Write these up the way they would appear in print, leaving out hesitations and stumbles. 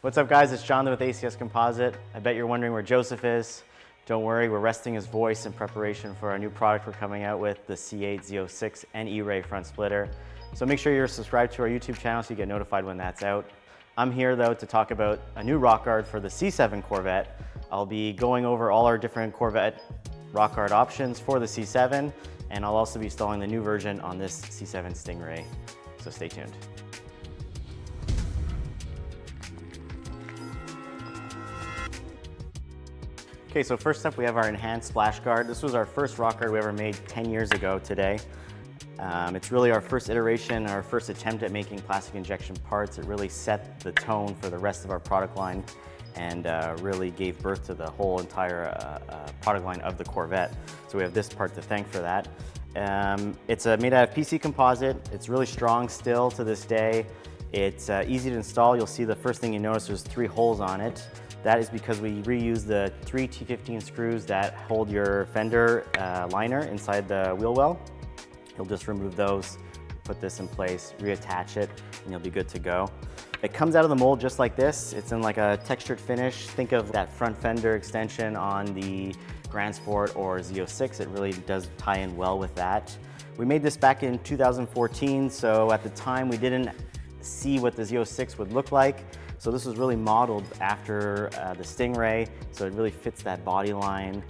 What's up guys, it's Jonathan with ACS Composite. I bet you're wondering where Joseph is. Don't worry, we're resting his voice in preparation for our new product we're coming out with, the C8, Z06, and E-Ray front splitter. So make sure you're subscribed to our YouTube channel so you get notified when that's out. I'm here though to talk about a new rock guard for the C7 Corvette. I'll be going over all our different Corvette rock guard options for the C7, and I'll also be installing the new version on this C7 Stingray. So stay tuned. Okay, so first up we have our enhanced splash guard. This was our first rock guard we ever made 10 years ago today. It's really our first iteration, our first attempt at making plastic injection parts. It really set the tone for the rest of our product line and really gave birth to the whole entire product line of the Corvette. So we have this part to thank for that. It's made out of PC composite. It's really strong still to this day. It's easy to install. You'll see the first thing you notice, there's 3 holes on it. That is because we reuse the 3 T15 screws that hold your fender liner inside the wheel well. You'll just remove those, put this in place, reattach it, and you'll be good to go. It comes out of the mold just like this. It's in like a textured finish. Think of that front fender extension on the Grand Sport or Z06. It really does tie in well with that. We made this back in 2014, so at the time we didn't see what the Z06 would look like. So this was really modeled after the Stingray, so it really fits that body line.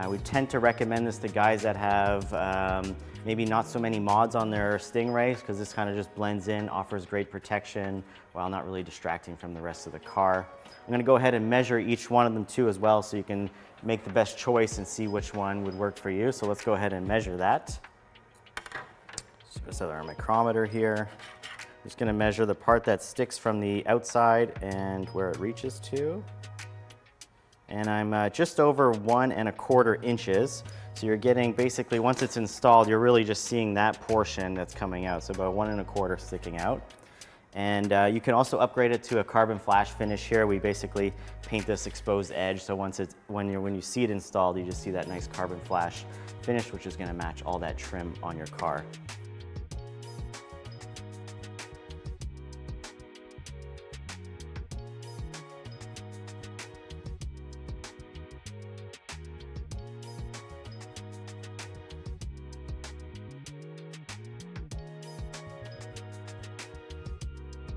We tend to recommend this to guys that have maybe not so many mods on their Stingrays, because this kind of just blends in, offers great protection while not really distracting from the rest of the car. I'm going to go ahead and measure each one of them too as well, so you can make the best choice and see which one would work for you. So let's go ahead and measure that. Just set our micrometer here. Just going to measure the part that sticks from the outside and where it reaches to. And I'm just over 1 1/4 inches. So you're getting basically, once it's installed, you're really just seeing that portion that's coming out. So about 1 1/4 sticking out. And you can also upgrade it to a carbon flash finish here. We basically paint this exposed edge. So when you see it installed, you just see that nice carbon flash finish, which is going to match all that trim on your car.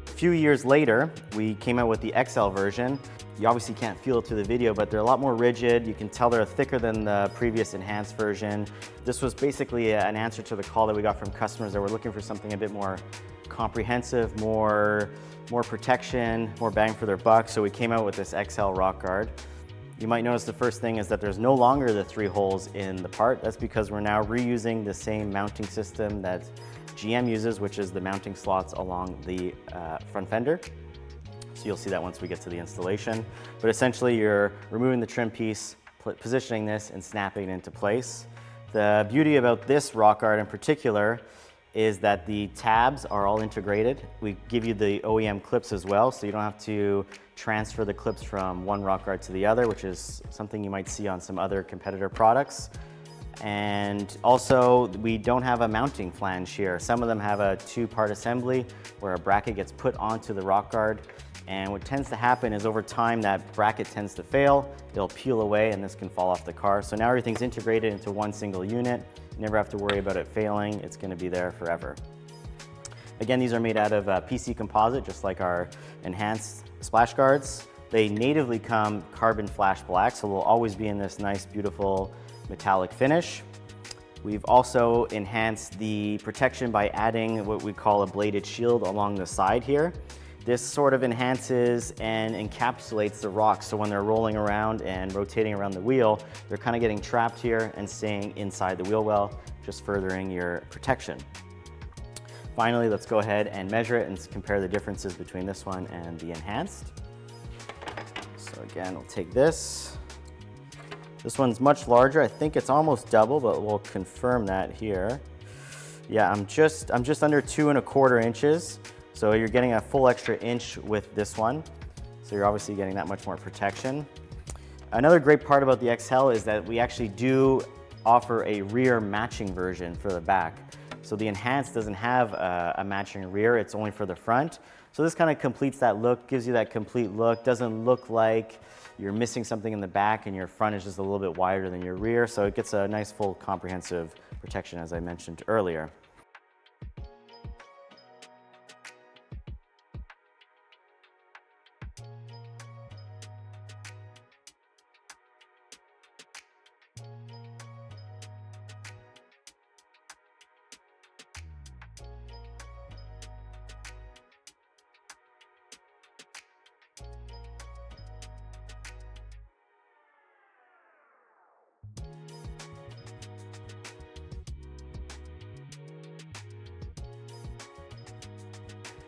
A few years later, we came out with the XL version. You obviously can't feel it through the video, but they're a lot more rigid. You can tell they're thicker than the previous enhanced version. This was basically an answer to the call that we got from customers that were looking for something a bit more comprehensive, more protection, more bang for their buck. So we came out with this XL rock guard. You might notice the first thing is that there's no longer the 3 holes in the part. That's because we're now reusing the same mounting system that GM uses, which is the mounting slots along the front fender. So you'll see that once we get to the installation. But essentially you're removing the trim piece, positioning this, and snapping it into place. The beauty about this rock guard in particular is that the tabs are all integrated. We give you the OEM clips as well, so you don't have to transfer the clips from one rock guard to the other, which is something you might see on some other competitor products. And also, we don't have a mounting flange here. Some of them have a 2-part assembly where a bracket gets put onto the rock guard. And what tends to happen is over time that bracket tends to fail, it'll peel away and this can fall off the car. So now everything's integrated into one single unit. You never have to worry about it failing. It's going to be there forever. Again, these are made out of PC composite, just like our enhanced splash guards. They natively come carbon flash black, so they'll always be in this nice, beautiful metallic finish. We've also enhanced the protection by adding what we call a bladed shield along the side here. This sort of enhances and encapsulates the rocks, so when they're rolling around and rotating around the wheel, they're kind of getting trapped here and staying inside the wheel well, just furthering your protection. Finally, let's go ahead and measure it and compare the differences between this one and the enhanced. So again, we'll take this. This one's much larger. I think it's almost double, but we'll confirm that here. Yeah, I'm just under 2 1/4 inches. So you're getting a full extra inch with this one. So you're obviously getting that much more protection. Another great part about the XL is that we actually do offer a rear matching version for the back. So the Enhanced doesn't have a matching rear, it's only for the front. So this kind of completes that look, gives you that complete look. Doesn't look like you're missing something in the back and your front is just a little bit wider than your rear. So it gets a nice full comprehensive protection, as I mentioned earlier.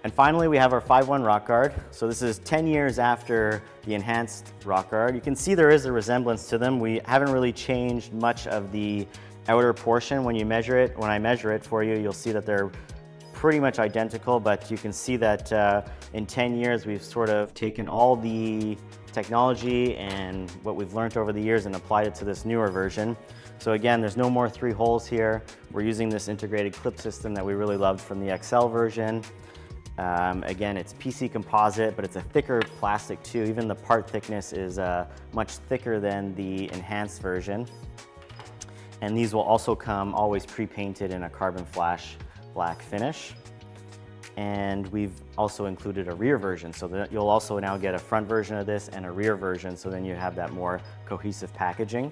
And finally, we have our Five1 Rock Guard. So this is 10 years after the Enhanced Rock Guard. You can see there is a resemblance to them. We haven't really changed much of the outer portion. When you measure it, when I measure it for you, you'll see that they're pretty much identical, but you can see that in 10 years, we've sort of taken all the technology and what we've learned over the years and applied it to this newer version. So again, there's no more 3 holes here. We're using this integrated clip system that we really loved from the XL version. Again, it's PC composite, but it's a thicker plastic too. Even the part thickness is much thicker than the Enhanced version. And these will also come always pre-painted in a carbon flash black finish. And we've also included a rear version, so that you'll also now get a front version of this and a rear version, so then you have that more cohesive packaging.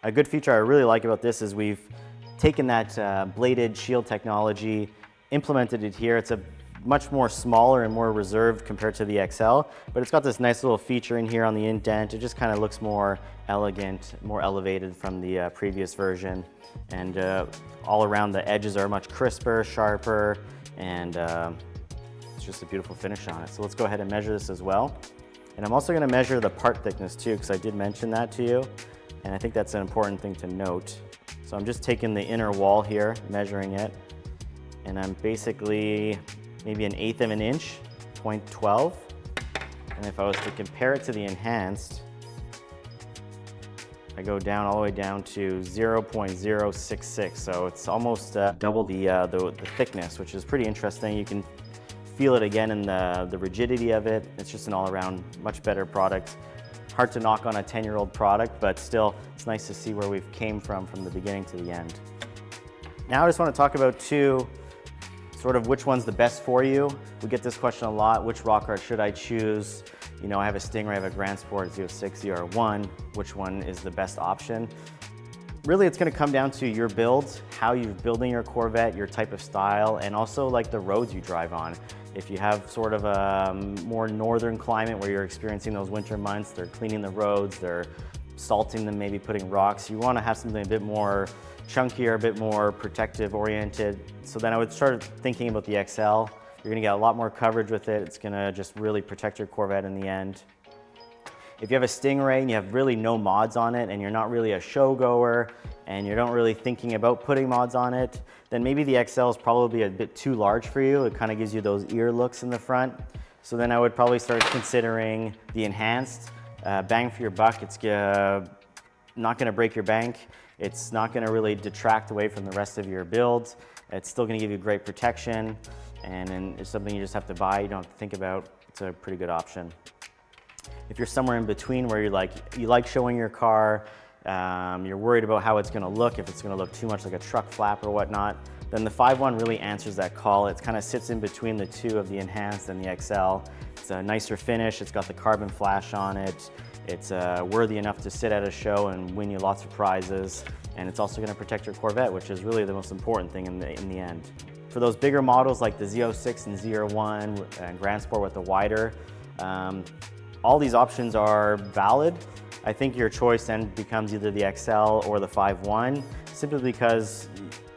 A good feature I really like about this is we've taken that bladed shield technology, implemented it here. It's a much more smaller and more reserved compared to the XL, but it's got this nice little feature in here on the indent. It just kind of looks more elegant, more elevated from the previous version. And all around the edges are much crisper, sharper, and it's just a beautiful finish on it. So let's go ahead and measure this as well. And I'm also gonna measure the part thickness too, because I did mention that to you. And I think that's an important thing to note. So I'm just taking the inner wall here, measuring it, and I'm basically maybe 1/8 of an inch, 0.12. And if I was to compare it to the Enhanced, I go down all the way down to 0.066. So it's almost double the thickness, which is pretty interesting. You can feel it again in the rigidity of it. It's just an all-around much better product. Hard to knock on a 10-year-old product, but still, it's nice to see where we've came from the beginning to the end. Now I just want to talk about sort of which one's the best for you. We get this question a lot, which rock guard should I choose? You know, I have a Stingray, I have a Grand Sport Z06, ZR1, which one is the best option? Really, it's gonna come down to your build, how you're building your Corvette, your type of style, and also like the roads you drive on. If you have sort of a more northern climate where you're experiencing those winter months, they're cleaning the roads, they're salting them, maybe putting rocks, you wanna have something a bit more chunkier, a bit more protective oriented. So then I would start thinking about the XL. You're gonna get a lot more coverage with it. It's gonna just really protect your Corvette in the end. If you have a Stingray and you have really no mods on it and you're not really a show goer and you're not really thinking about putting mods on it, then maybe the XL is probably a bit too large for you. It kind of gives you those ear looks in the front. So then I would probably start considering the Enhanced. Bang for your buck, it's not gonna break your bank. It's not gonna really detract away from the rest of your build. It's still gonna give you great protection, and then it's something you just have to buy, you don't have to think about. It's a pretty good option. If you're somewhere in between where you like showing your car, you're worried about how it's gonna look, if it's gonna look too much like a truck flap or whatnot, then the Five1 really answers that call. It kind of sits in between the two of the Enhanced and the XL. It's a nicer finish, it's got the carbon flash on it, it's worthy enough to sit at a show and win you lots of prizes, and it's also gonna protect your Corvette, which is really the most important thing in the end. For those bigger models like the Z06 and ZR1 and Grand Sport with the wider, all these options are valid. I think your choice then becomes either the XL or the Five1, simply because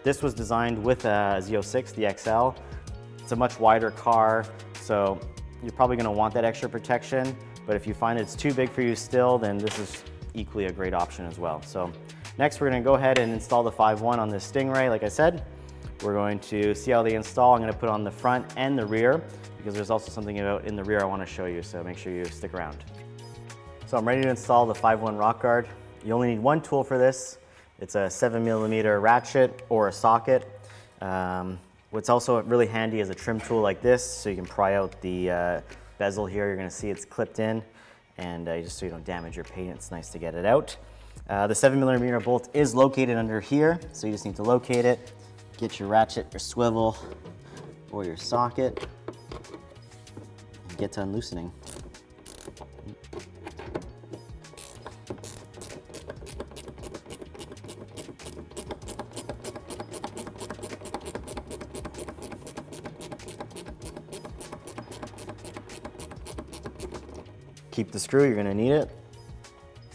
this was designed with a Z06, the XL. It's a much wider car, so you're probably gonna want that extra protection, but if you find it's too big for you still, then this is equally a great option as well. So next we're gonna go ahead and install the Five1 on this Stingray, like I said. We're going to see how they install. I'm gonna put on the front and the rear, because there's also something about in the rear I wanna show you, so make sure you stick around. So I'm ready to install the Five1 Rock Guard. You only need one tool for this. It's a 7mm ratchet or a socket. What's also really handy is a trim tool like this, so you can pry out the bezel here. You're gonna see it's clipped in, and just so you don't damage your paint, it's nice to get it out. The 7mm bolt is located under here, so you just need to locate it, get your ratchet, your swivel, or your socket, and get to unloosening. Keep the screw, you're gonna need it.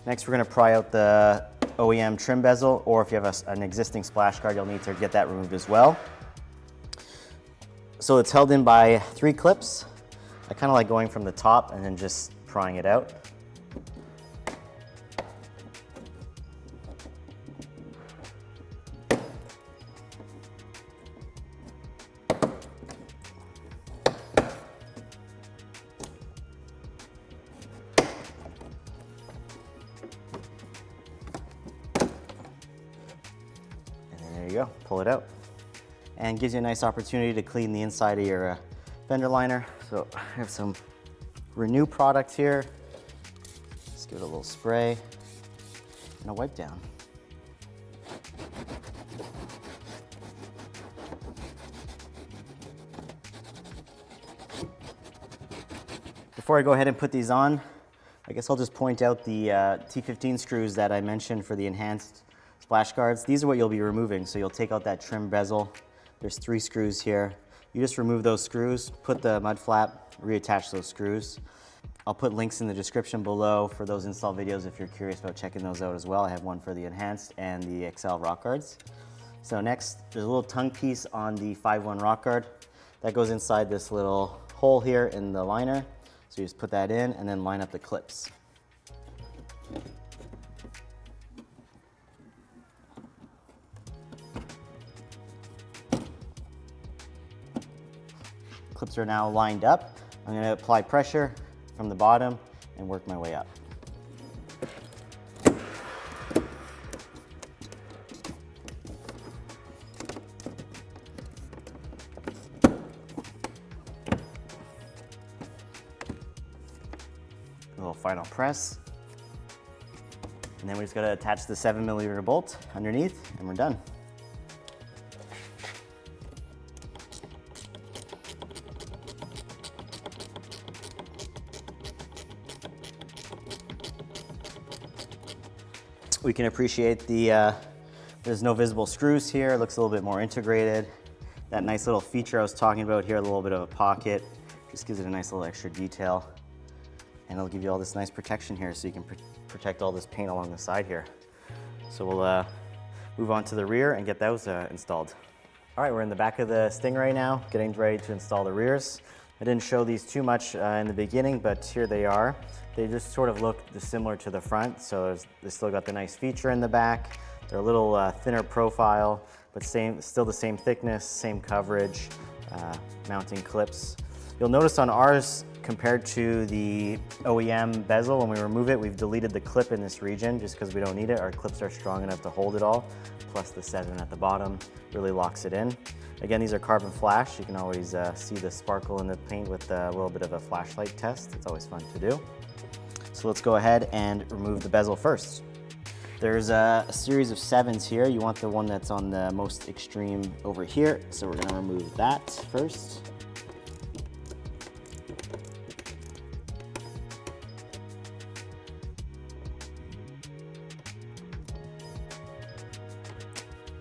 Next, we're gonna pry out the OEM trim bezel, or if you have an existing splash guard, you'll need to get that removed as well. So it's held in by 3 clips. I kind of like going from the top and then just prying it out. There you go, pull it out. And gives you a nice opportunity to clean the inside of your fender liner. So I have some Renew product here. Just give it a little spray and a wipe down. Before I go ahead and put these on, I guess I'll just point out the T15 screws that I mentioned for the enhanced splash guards. These are what you'll be removing. So you'll take out that trim bezel. There's 3 screws here. You just remove those screws, put the mud flap, reattach those screws. I'll put links in the description below for those install videos if you're curious about checking those out as well. I have one for the enhanced and the XL Rock Guards. So next, there's a little tongue piece on the Five1 Rock Guard. That goes inside this little hole here in the liner. So you just put that in and then line up the clips. Clips are now lined up. I'm going to apply pressure from the bottom and work my way up. A little final press. And then we just got to attach the 7mm bolt underneath and we're done. We can appreciate there's no visible screws here. It looks a little bit more integrated. That nice little feature I was talking about here, a little bit of a pocket, just gives it a nice little extra detail. And it'll give you all this nice protection here so you can protect all this paint along the side here. So we'll move on to the rear and get those installed. All right, we're in the back of the Stingray now, getting ready to install the rears. I didn't show these too much in the beginning, but here they are. They just sort of look similar to the front, so they still got the nice feature in the back. They're a little thinner profile, but still the same thickness, same coverage, mounting clips. You'll notice on ours, compared to the OEM bezel, when we remove it, we've deleted the clip in this region just because we don't need it. Our clips are strong enough to hold it all, plus the 7 at the bottom really locks it in. Again, these are carbon flash. You can always see the sparkle in the paint with a little bit of a flashlight test. It's always fun to do. So let's go ahead and remove the bezel first. There's a series of 7s here. You want the one that's on the most extreme over here. So we're gonna remove that first.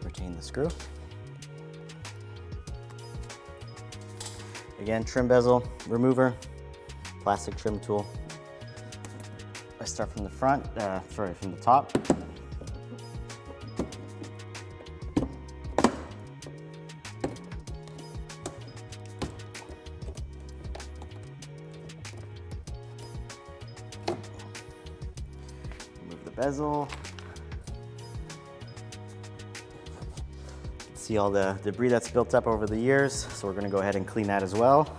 Retain the screw. Again, trim bezel remover, plastic trim tool. I start from the front, from the top. Remove the bezel. See all the debris that's built up over the years, so we're going to go ahead and clean that as well.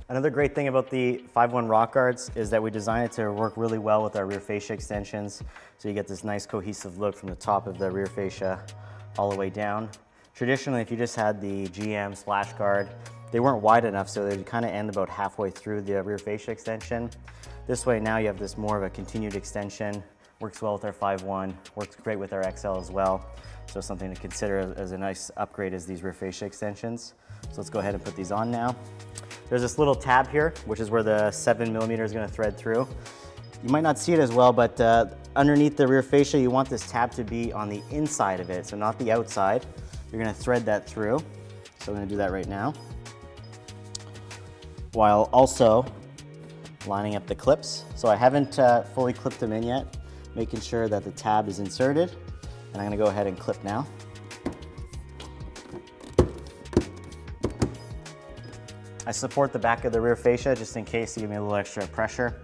Another great thing about the Five1 Rock Guards is that we designed it to work really well with our rear fascia extensions. So you get this nice cohesive look from the top of the rear fascia all the way down. Traditionally, if you just had the GM Splash Guard, they weren't wide enough, so they'd kind of end about halfway through the rear fascia extension. This way now you have this more of a continued extension. Works well with our 5.1, works great with our XL as well. So something to consider as a nice upgrade is these rear fascia extensions. So let's go ahead and put these on now. There's this little tab here, which is where the 7mm is going to thread through. You might not see it as well, but underneath the rear fascia, you want this tab to be on the inside of it, so not the outside. You're going to thread that through. So I'm going to do that right now, while also lining up the clips. So I haven't fully clipped them in yet, making sure that the tab is inserted. And I'm going to go ahead and clip now. I support the back of the rear fascia just in case you give me a little extra pressure.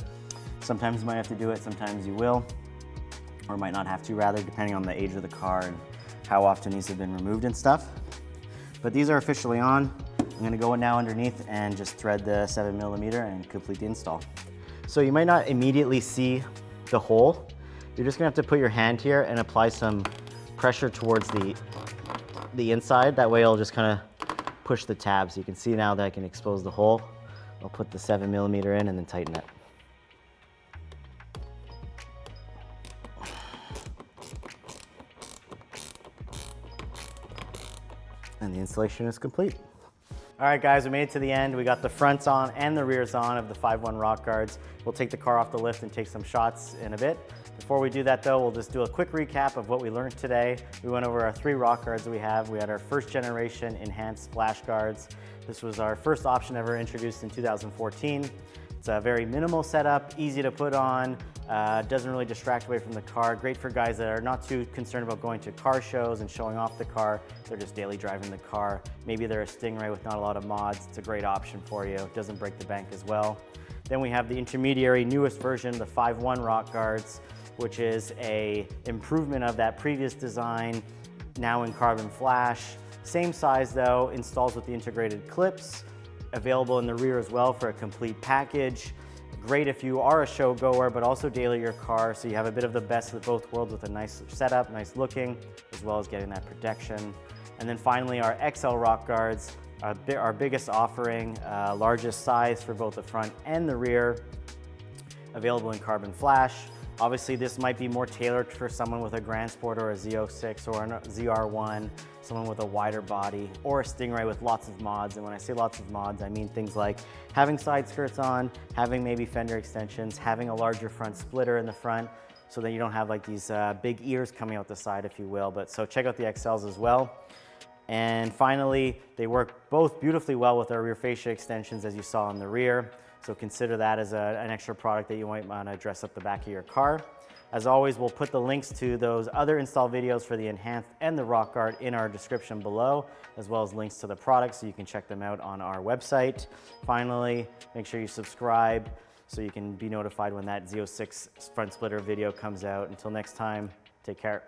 Sometimes you might have to do it, sometimes you will, or might not have to rather, depending on the age of the car and how often these have been removed and stuff. But these are officially on. I'm gonna go now underneath and just thread the 7mm and complete the install. So you might not immediately see the hole. You're just gonna have to put your hand here and apply some pressure towards the inside. That way it'll just kind of push the tab. So you can see now that I can expose the hole. I'll put the 7mm in and then tighten it. And the installation is complete. All right guys, we made it to the end. We got the fronts on and the rears on of the Five1 Rock Guards. We'll take the car off the lift and take some shots in a bit. Before we do that though, we'll just do a quick recap of what we learned today. We went over our 3 rock guards that we have. We had our first generation enhanced splash guards. This was our first option ever introduced in 2014. It's a very minimal setup, easy to put on, doesn't really distract away from the car. Great for guys that are not too concerned about going to car shows and showing off the car. They're just daily driving the car. Maybe they're a Stingray with not a lot of mods. It's a great option for you. It doesn't break the bank as well. Then we have the intermediary newest version, the Five1 Rock Guards, which is a improvement of that previous design, now in carbon flash. Same size though, installs with the integrated clips, available in the rear as well for a complete package. Great if you are a show goer, but also daily your car, so you have a bit of the best of both worlds with a nice setup, nice looking, as well as getting that protection. And then finally our XL Rock Guards, our biggest offering, largest size for both the front and the rear, available in carbon flash. Obviously, this might be more tailored for someone with a Grand Sport or a Z06 or a ZR1, someone with a wider body, or a Stingray with lots of mods. And when I say lots of mods, I mean things like having side skirts on, having maybe fender extensions, having a larger front splitter in the front, so that you don't have like these big ears coming out the side, if you will. But so check out the XLs as well. And finally, they work both beautifully well with our rear fascia extensions, as you saw in the rear. So consider that as an extra product that you might want to dress up the back of your car. As always, we'll put the links to those other install videos for the Enhanced and the Rock Guard in our description below, as well as links to the products so you can check them out on our website. Finally, make sure you subscribe so you can be notified when that Z06 front splitter video comes out. Until next time, take care.